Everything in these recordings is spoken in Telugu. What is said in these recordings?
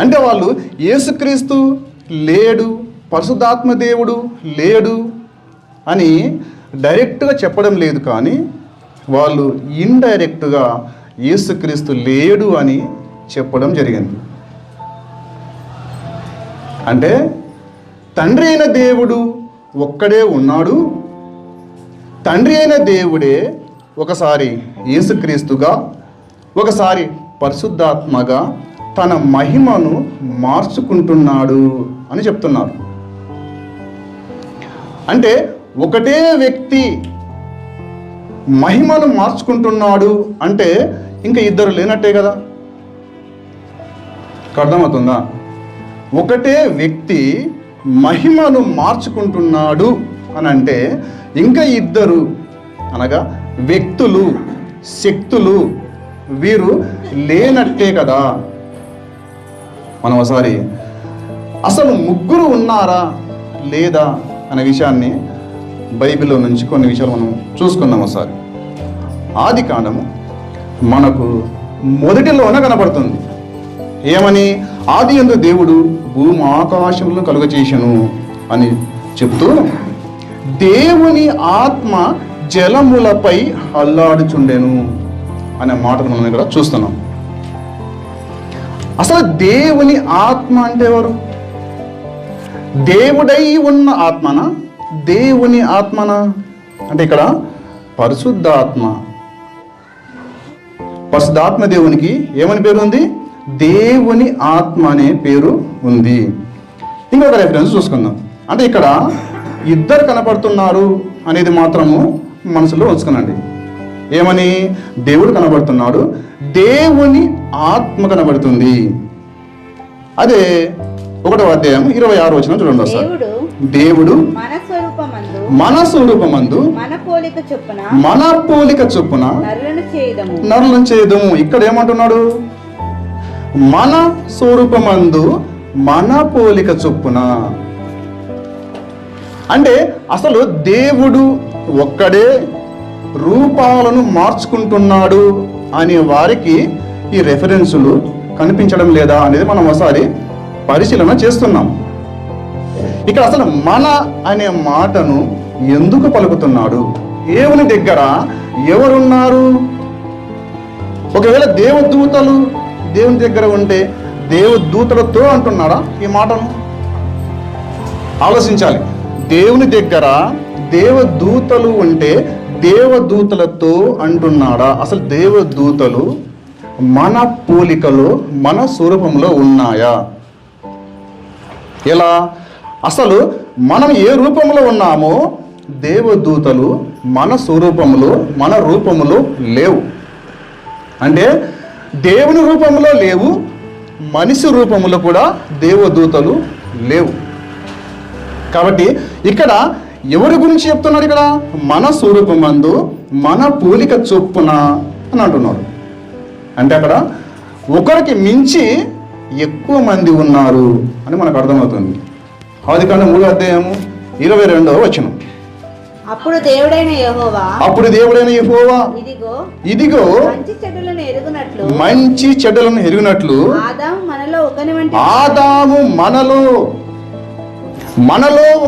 అంటే వాళ్ళు యేసుక్రీస్తు లేడు, పరిశుద్ధాత్మ దేవుడు లేడు అని డైరెక్ట్గా చెప్పడం లేదు, కానీ వాళ్ళు ఇండైరెక్ట్గా యేసుక్రీస్తు లేడు అని చెప్పడం జరిగింది. అంటే తండ్రి అయిన దేవుడు ఒక్కడే ఉన్నాడు, తండ్రి అయిన దేవుడే ఒకసారి యేసుక్రీస్తుగా, ఒకసారి పరిశుద్ధాత్మగా తన మహిమను మార్చుకుంటున్నాడు అని చెప్తున్నారు. అంటే ఒకటే వ్యక్తి మహిమను మార్చుకుంటున్నాడు అంటే ఇంకా ఇద్దరు లేనట్టే కదా. అర్థమవుతుందా? ఒకటే వ్యక్తి మహిమను మార్చుకుంటున్నాడు అని అంటే ఇంకా ఇద్దరు అనగా వ్యక్తులు, శక్తులు వీరు లేనట్టే కదా. మనం ఒకసారి అసలు ముగ్గురు ఉన్నారా లేదా అనే విషయాన్ని బైబిల్లో నుంచి కొన్ని విషయాలు మనం చూసుకుందాం. ఒకసారి ఆదికాండము మనకు మొదటిలోనే కనబడుతుంది. ఏమని? ఆదియందు దేవుడు భూమి ఆకాశములను కలుగచేసెను అని చెప్తూ దేవుని ఆత్మ జలములపై అల్లాడుచుండెను అనే మాటను మనం ఇక్కడ చూస్తున్నాం. అసలు దేవుని ఆత్మ అంటే ఎవరు? దేవుడై ఉన్న ఆత్మనా, దేవుని ఆత్మనా? అంటే ఇక్కడ పరిశుద్ధాత్మ. పరిశుద్ధాత్మ దేవునికి ఏమని పేరు ఉంది? దేవుని ఆత్మ అనే పేరు ఉంది. ఇంకొక రెఫరెన్స్ చూసుకుందాం. అంటే ఇక్కడ ఇద్దరు కనపడుతున్నారు అనేది మాత్రము మనసులో ఉంచుకునండి. ఏమని? దేవుడు కనబడుతున్నాడు, దేవుని ఆత్మ కనబడుతుంది. అదే 1వ అధ్యాయం 26వ వచనం చూడండి ఒకసారి. దేవుడు మన స్వరూపమందు మన పోలిక చొప్పున నరులను చేయదము. ఇక్కడ ఏమంటున్నాడు? మన స్వరూపమందు మన పోలిక చొప్పున. అంటే అసలు దేవుడు ఒక్కడే రూపాలను మార్చుకుంటున్నాడు అనే వారికి ఈ రెఫరెన్సులు కనిపించడం లేదా అనేది మనం ఒకసారి పరిశీలన చేస్తున్నాం. ఇక్కడ అసలు మన అనే మాటను ఎందుకు పలుకుతున్నాడు? దేవుని దగ్గర ఎవరున్నారు? ఒకవేళ దేవదూతలు దేవుని దగ్గర ఉంటే దేవదూతలతో అంటున్నారా ఈ మాటను? ఆలోచించాలి. దేవుని దగ్గర దేవదూతలు ఉంటే దేవదూతలతో అంటున్నాడా? అసలు దేవదూతలు మన పోలికలో మన స్వరూపంలో ఉన్నాయా? ఎలా? అసలు మనం ఏ రూపంలో ఉన్నామో దేవదూతలు మన స్వరూపంలో మన రూపంలో లేవు. అంటే దేవుని రూపంలో లేవు, మనిషి రూపంలో కూడా దేవదూతలు లేవు. కాబట్టి ఇక్కడ ఎవరి గురించి చెప్తున్నాడు? ఇక్కడ మన స్వరూపమందు మన పోలిక చొప్పున అని అంటున్నాడు. అంటే అక్కడ ఒకరికి మించి ఎక్కువ మంది ఉన్నారు అని మనకు అర్థమవుతుంది. ఆదికాండం 3వ అధ్యాయము 22వ వచనం. అప్పుడు దేవుడైన యెహోవా ఇదిగో మంచి చెడ్డలను ఎరుగునట్లు ఆదాము మనలో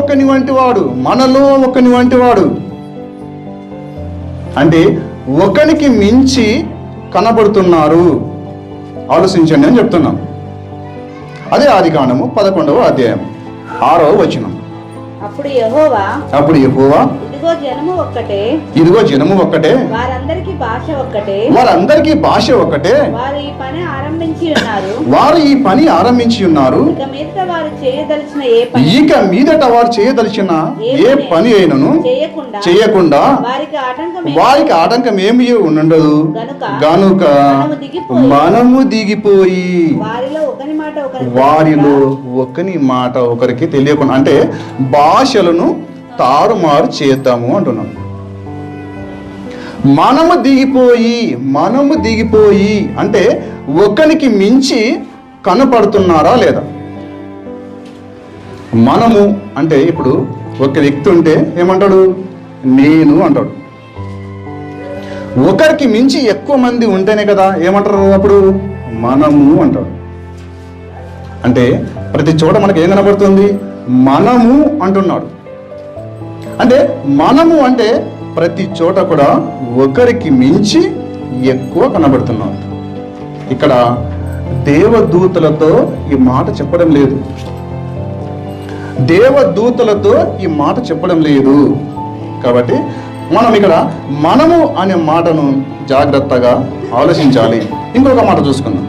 ఒకని వంటి వాడు. అంటే ఒకనికి మించి కనబడుతున్నారు. ఆలోచించండి అని చెప్తున్నాం. అదే ఆదికాండము 11వ అధ్యాయం 6వ వచనం. అప్పుడు యెహోవా ఇదిగో జనము ఒక్కటే వారందరికీ భాష ఒక్కటే వారు ఈ పని ఆరంభించి ఉన్నారు. ఇక మీదట వారు చేయదలిచిన ఏ పని అయినను చేయకుండా వారికి ఆటంకం ఏమి ఉండదు గనుక మనము దిగిపోయి వారిలో ఒకని మాట ఒకరికి తెలియకుండా, అంటే భాషలను తారుమారు చేద్దాము అంటున్నాం. మనము దిగిపోయి అంటే ఒకనికి మించి కనపడుతున్నారా లేదా? మనము అంటే ఇప్పుడు ఒక వ్యక్తి ఉంటే ఏమంటాడు? నేను అంటాడు. ఒకరికి మించి ఎక్కువ మంది ఉంటేనే కదా ఏమంటారు? అప్పుడు మనము అంటాడు. అంటే ప్రతి చోట మనకి ఏం కనబడుతుంది? మనము అంటున్నాడు. అంటే మనము అంటే ప్రతి చోట కూడా ఒకరికి మించి ఎక్కువ కనబడుతున్నాడు. ఇక్కడ దేవదూతలతో ఈ మాట చెప్పడం లేదు. దేవదూతలతో ఈ మాట చెప్పడం లేదు. కాబట్టి మనం ఇక్కడ మనము అనే మాటను జాగ్రత్తగా ఆలోచించాలి. ఇంకొక మాట చూసుకుందాం.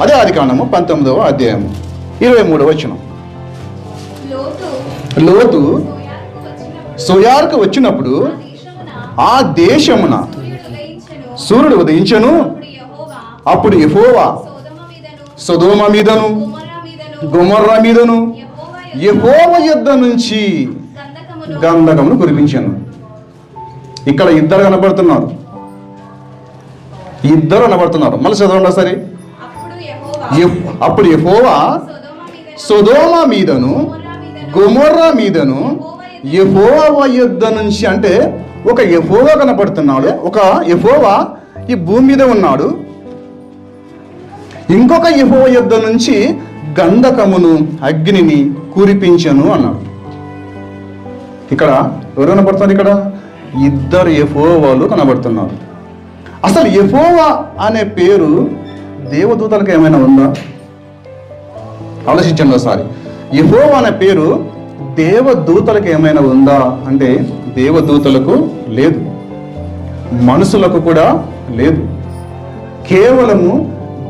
అదే ఆదికాండము 19వ అధ్యాయము 23వ వచనం. లోతు సోయార్కు వచ్చినప్పుడు ఆ దేశమున సూర్యుడు ఉదయించెను. అప్పుడు యెహోవా సొదొమ మీదను గొమొర్రా మీదను యెహోవా యొద్ద నుంచి గంధకమును కురిపించాను. ఇక్కడ ఇద్దరు కనబడుతున్నారు. మళ్ళీ చదవండి ఒకసారి. అప్పుడు యెహోవా సొదొమ మీదను గొమొర్రా మీదను యెహోవా యొద్ద నుంచి, అంటే ఒక యెహోవా కనపడుతున్నాడు. ఒక యెహోవా ఈ భూమి మీద ఉన్నాడు. ఇంకొక యెహోవా యొద్ద నుంచి గంధకమును అగ్నిని కురిపించను అన్నాడు. ఇక్కడ ఎవరు కనబడుతున్నారు? ఇక్కడ ఇద్దరు యెహోవాలు కనబడుతున్నారు. అసలు యెహోవా అనే పేరు దేవదూతలకు ఏమైనా ఉందా? ఆలోచించండి ఒకసారి. యెహోవా అనే పేరు దేవదూతలకు ఏమైనా ఉందా అంటే దేవదూతలకు లేదు, మనుషులకు కూడా లేదు, కేవలము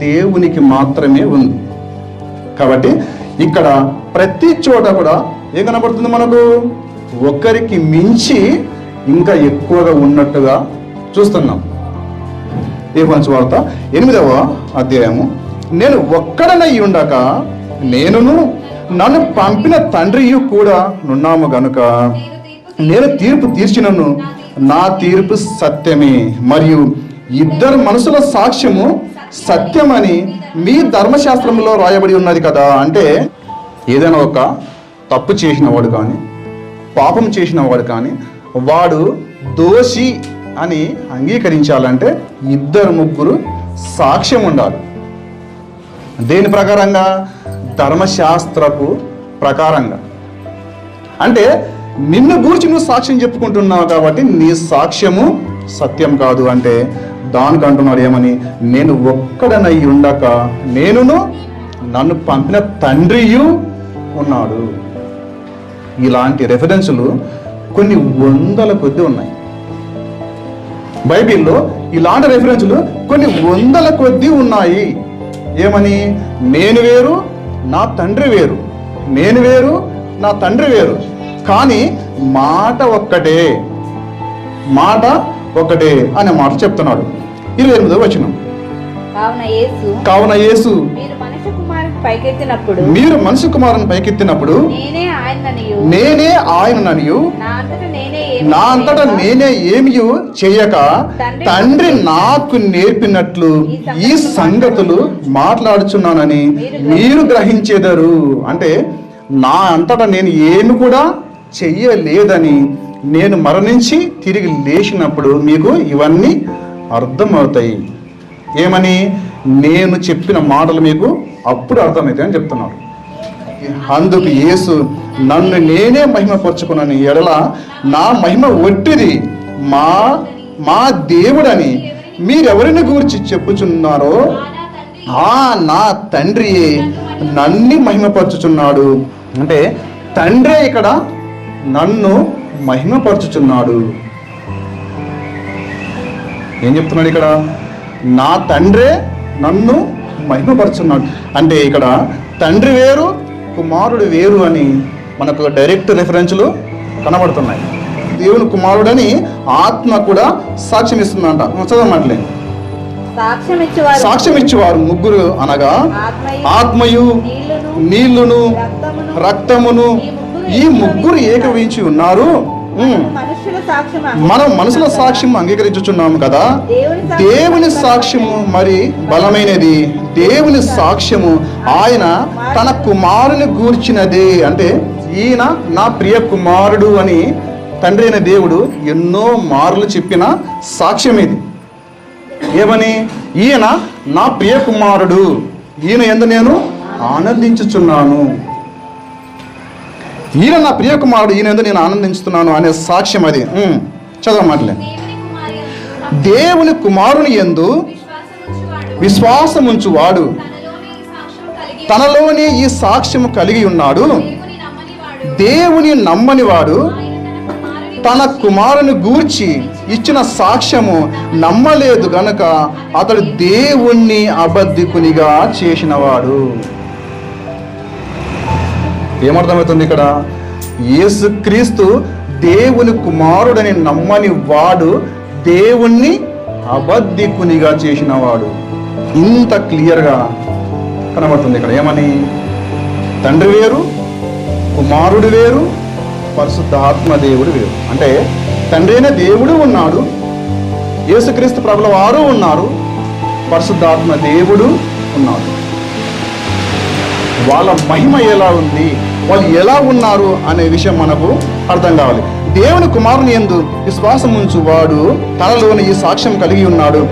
దేవునికి మాత్రమే ఉంది. కాబట్టి ఇక్కడ ప్రతి చోట కూడా ఏం కనబడుతుంది మనకు? ఒకరికి మించి ఇంకా ఎక్కువగా ఉన్నట్టుగా చూస్తున్నాం. యోహాను సువార్త 8వ అధ్యాయము, నేను ఒక్కడనై ఉండక నేనును నన్ను పంపిన తండ్రియు కూడా నున్నాము గనుక నేను తీర్పు తీర్చినను నా తీర్పు సత్యమే, మరియు ఇద్దరు మనుషుల సాక్ష్యము సత్యమని మీ ధర్మశాస్త్రంలో రాయబడి ఉన్నది కదా. అంటే ఏదైనా ఒక తప్పు చేసిన వాడు కానీ పాపం చేసిన వాడు కానీ వాడు దోషి అని అంగీకరించాలంటే ఇద్దరు ముగ్గురు సాక్ష్యం ఉండాలి. దేని ప్రకారంగా? ధర్మశాస్త్రపు ప్రకారంగా. అంటే నిన్ను గూర్చి నువ్వు సాక్ష్యం చెప్పుకుంటున్నావు కాబట్టి నీ సాక్ష్యము సత్యం కాదు. అంటే దానికి అంటున్నాడు ఏమని? నేను ఒక్కడనై ఉండక నేనును నన్ను పంపిన తండ్రియు ఉన్నాడు. ఇలాంటి రెఫరెన్సులు కొన్ని వందల కొద్ది ఉన్నాయి బైబిల్లో. ఇలాంటి రెఫరెన్సులు కొన్ని వందల కొద్ది ఉన్నాయి. ఏమని? నేను వేరు నా తండ్రి వేరు, నేను వేరు నా తండ్రి వేరు, కానీ మాట ఒక్కటే అనే మాట చెప్తున్నాడు. 28వ వచనం. కావున యేసు మీరు మనుష్య కుమారుని పైకెత్తినప్పుడు నేనే ఆయననియు నా అంతటా నేనే ఏమియు చేయక తండ్రి నాకు నేర్పినట్లు ఈ సంగతులు మాట్లాడుచున్నానని మీరు గ్రహించెదరు. అంటే నా అంతటా నేను ఏమి కూడా చెయ్యలేదని, నేను మరణించి తిరిగి లేచినప్పుడు మీకు ఇవన్నీ అర్థమవుతాయి. ఏమని? నేను చెప్పిన మాటలు మీకు అప్పుడు అర్థమవుతాయి అని చెప్తున్నాడు. అందుకు యేసు నన్ను నేనే మహిమపరుచుకున్నాను ఎడల నా మహిమ ఒట్టిది, మా దేవుడని మీరెవరిని గురించి చెప్పుచున్నారో నా తండ్రియే నన్ను మహిమపరచుచున్నాడు. అంటే తండ్రే ఇక్కడ నన్ను మహిమపరచుచున్నాడు. ఏం చెప్తున్నాడు ఇక్కడ? నా తండ్రే నన్ను మహిమపరచున్నాడు. అంటే ఇక్కడ తండ్రి వేరు కుమారుడు వేరు అని మనకు డైరెక్ట్ రెఫరెన్స్లు కనబడుతున్నాయి. దేవుని కుమారుడని ఆత్మ కూడా సాక్ష్యం ఇస్తుందంట. చదవమంటలే. సాక్ష్యం ఇచ్చేవారు ముగ్గురు అనగా ఆత్మయు నీళ్లును రక్తమును ఈ ముగ్గురు ఏకీభవించి ఉన్నారు. మనం మనుషుల సాక్ష్యం అంగీకరించుచున్నాము కదా. దేవుని సాక్ష్యము మరి బలమైనది. దేవుని సాక్ష్యము ఆయన తన కుమారుని గూర్చినదే. అంటే ఈయన నా ప్రియ కుమారుడు అని తండ్రి అయిన దేవుడు ఎన్నో మార్లు చెప్పిన సాక్ష్యం ఇది. ఏమని? ఈయన నా ప్రియ కుమారుడు, ఈయన యందు నేను ఆనందించుచున్నాను. ఈయన నా ప్రియ కుమారుడు, ఈయన యందు నేను ఆనందించుతున్నాను అనే సాక్ష్యం అది. చదవమాటలే. దేవుని కుమారుని యందు విశ్వాసముంచువాడు తనలోనే ఈ సాక్ష్యము కలిగి ఉన్నాడు. దేవుని నమ్మని వాడు తన కుమారుని గూర్చి ఇచ్చిన సాక్ష్యము నమ్మలేదు గనక అతడు దేవుణ్ణి అబద్ధికునిగా చేసినవాడు. ఏమర్థమవుతుంది ఇక్కడ? యేసుక్రీస్తు దేవుని కుమారుడని నమ్మని వాడు దేవుణ్ణి అబద్ధికునిగా చేసినవాడు. ఇంత క్లియర్గా కనబడుతుంది ఇక్కడ. ఏమని? తండ్రి వేరు, కుమారుడు వేరు, పరిశుద్ధాత్మ దేవుడు వేరు. అంటే తండ్రి అయిన దేవుడు ఉన్నాడు, యేసుక్రీస్తు ప్రభుల వారు ఉన్నారు, పరిశుద్ధాత్మ దేవుడు ఉన్నాడు. వాళ్ళ మహిమ ఎలా ఉంది, వాళ్ళు ఎలా ఉన్నారు అనే విషయం మనకు అర్థం కావాలి. దేవుని కుమారుని యందు విశ్వాసం ఉంచువాడు తనలోని ఈ సాక్ష్యం కలిగి ఉన్నాడు.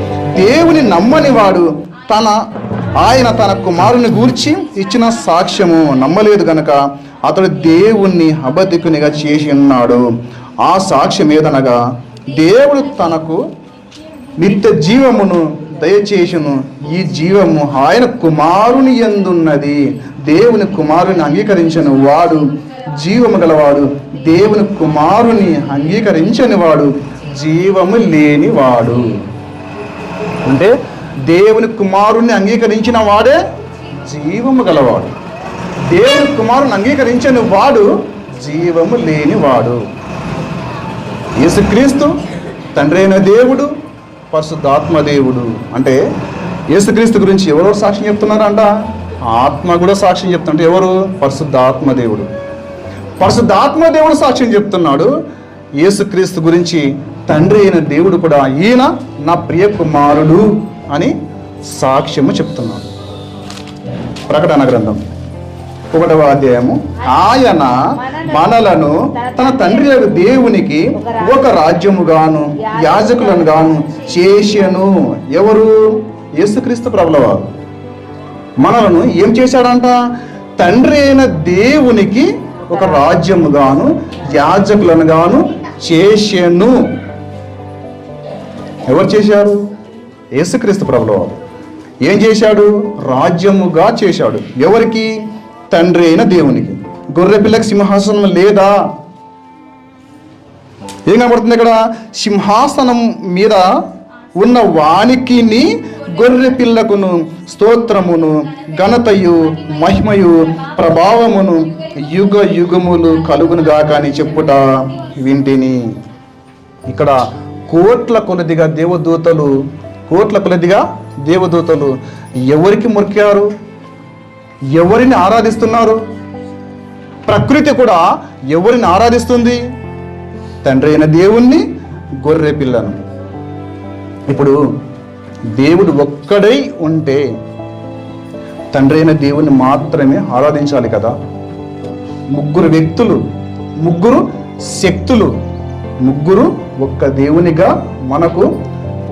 దేవుని నమ్మని వాడు ఆయన తన కుమారుని గూర్చి ఇచ్చిన సాక్ష్యము నమ్మలేదు గనక అతడు దేవుణ్ణి అబద్ధికునిగా చేసి ఉన్నాడు. ఆ సాక్ష్యం ఏదనగా దేవుడు తనకు నిత్య జీవమును దయచేసును. ఈ జీవము ఆయన కుమారుని యందున్నది. దేవుని కుమారుని అంగీకరించని వాడు జీవము గలవాడు, దేవుని కుమారుని అంగీకరించని వాడు జీవము లేనివాడు. అంటే దేవుని కుమారుని అంగీకరించిన వాడే జీవము గలవాడు, దేవుని కుమారుని అంగీకరించని వాడు జీవము లేనివాడు. యేసుక్రీస్తు తండ్రి అయిన దేవుడు, పరిశుద్ధాత్మ దేవుడు. అంటే యేసుక్రీస్తు గురించి ఎవరో సాక్ష్యం చెప్తున్నారంట? ఆత్మ కూడా సాక్ష్యం చెప్తుంటే ఎవరు? పరిశుద్ధాత్మ దేవుడు. పరిశుద్ధాత్మ దేవుడు సాక్ష్యం చెప్తున్నాడు. యేసుక్రీస్తు గురించి తండ్రి అయిన దేవుడు కూడా ఈయన నా ప్రియ కుమారుడు అని సాక్ష్యము చెప్తున్నాడు. ప్రకటన గ్రంథం 1వ అధ్యాయము. ఆయన మనలను తన తండ్రి దేవునికి ఒక రాజ్యముగాను యాజకులను గాను చేసెను. ఎవరు? యేసుక్రీస్తు ప్రభుల వారు మనలను ఏం చేశాడంట? తండ్రి అయిన దేవునికి ఒక రాజ్యముగాను యాజకులను గాను చేసెను. ఎవరు చేశారు? యేసుక్రీస్తు ప్రభుల వారు. ఏం చేశాడు? రాజ్యముగా చేశాడు. ఎవరికి? తండ్రి అయిన దేవునికి. గొర్రె పిల్లకి సింహాసనం లేదా? ఏం కనబడుతుంది ఇక్కడ? సింహాసనం మీద ఉన్న వానికిని గొర్రె పిల్లకును స్తోత్రమును ఘనతయు మహిమయు ప్రభావమును యుగ యుగములు కలుగును గాక అని చెప్పుట వింటిని. ఇక్కడ కోట్ల కొలదిగా దేవదూతలు ఎవరికి మొక్కారు? ఎవరిని ఆరాధిస్తున్నారు? ప్రకృతి కూడా ఎవరిని ఆరాధిస్తుంది? తండ్రి అయిన దేవుణ్ణి, గొర్రె పిల్లను. ఇప్పుడు దేవుడు ఒక్కడై ఉంటే తండ్రి అయిన దేవుణ్ణి మాత్రమే ఆరాధించాలి కదా. ముగ్గురు వ్యక్తులు, ముగ్గురు శక్తులు, ముగ్గురు ఒక్క దేవునిగా మనకు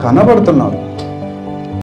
కనబడుతున్నారు.